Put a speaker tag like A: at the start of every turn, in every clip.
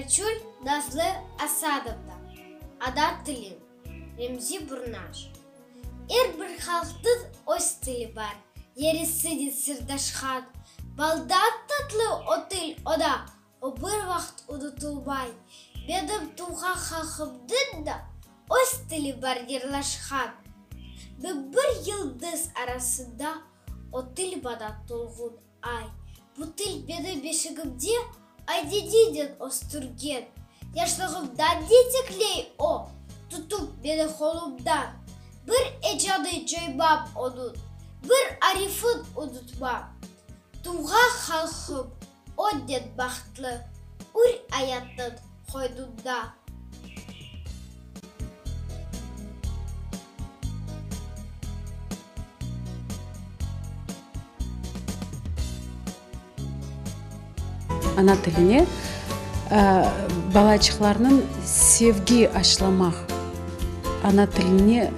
A: Рачуль Назлы Асадовна. Ада тілін. Ремзи Бурнаш. Бір халықтың өз тілі бар. Ересі де сырдашқан. Балдат татлы отыл ода. О бір вақт ұдытылбай. Бедім туға халқымдың да өз тілі бар ерлашқан. Бір йылдыз арасында о тіл бада толғын ай. Бұл тіл беді бешігімде айдедеден остырген. Яшлығымда детеклей о, тұтып беді қолымдан. Бір эжады жойбап оның, бір арифын ұдытмам. Туға халқым одет бақытлы, үр аяттың қойдында.
B: Ана тіліне балачықларының sevgi ашламақ. Ана тіліне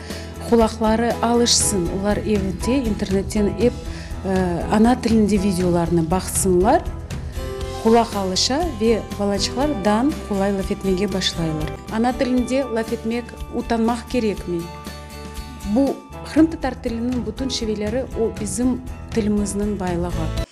B: құлақлары алышсын. Олар евде, интернеттен ана тілінде видеоларыны бақсынлар. Құлақ алыша ве балачықлар дан құлай лафетмеге башлайлар. Ана тілінде лафетмек утанмақ керек ме? Бұл Қырым татар тілінің бүтін шевелері о bizim тіліміздің байлығы.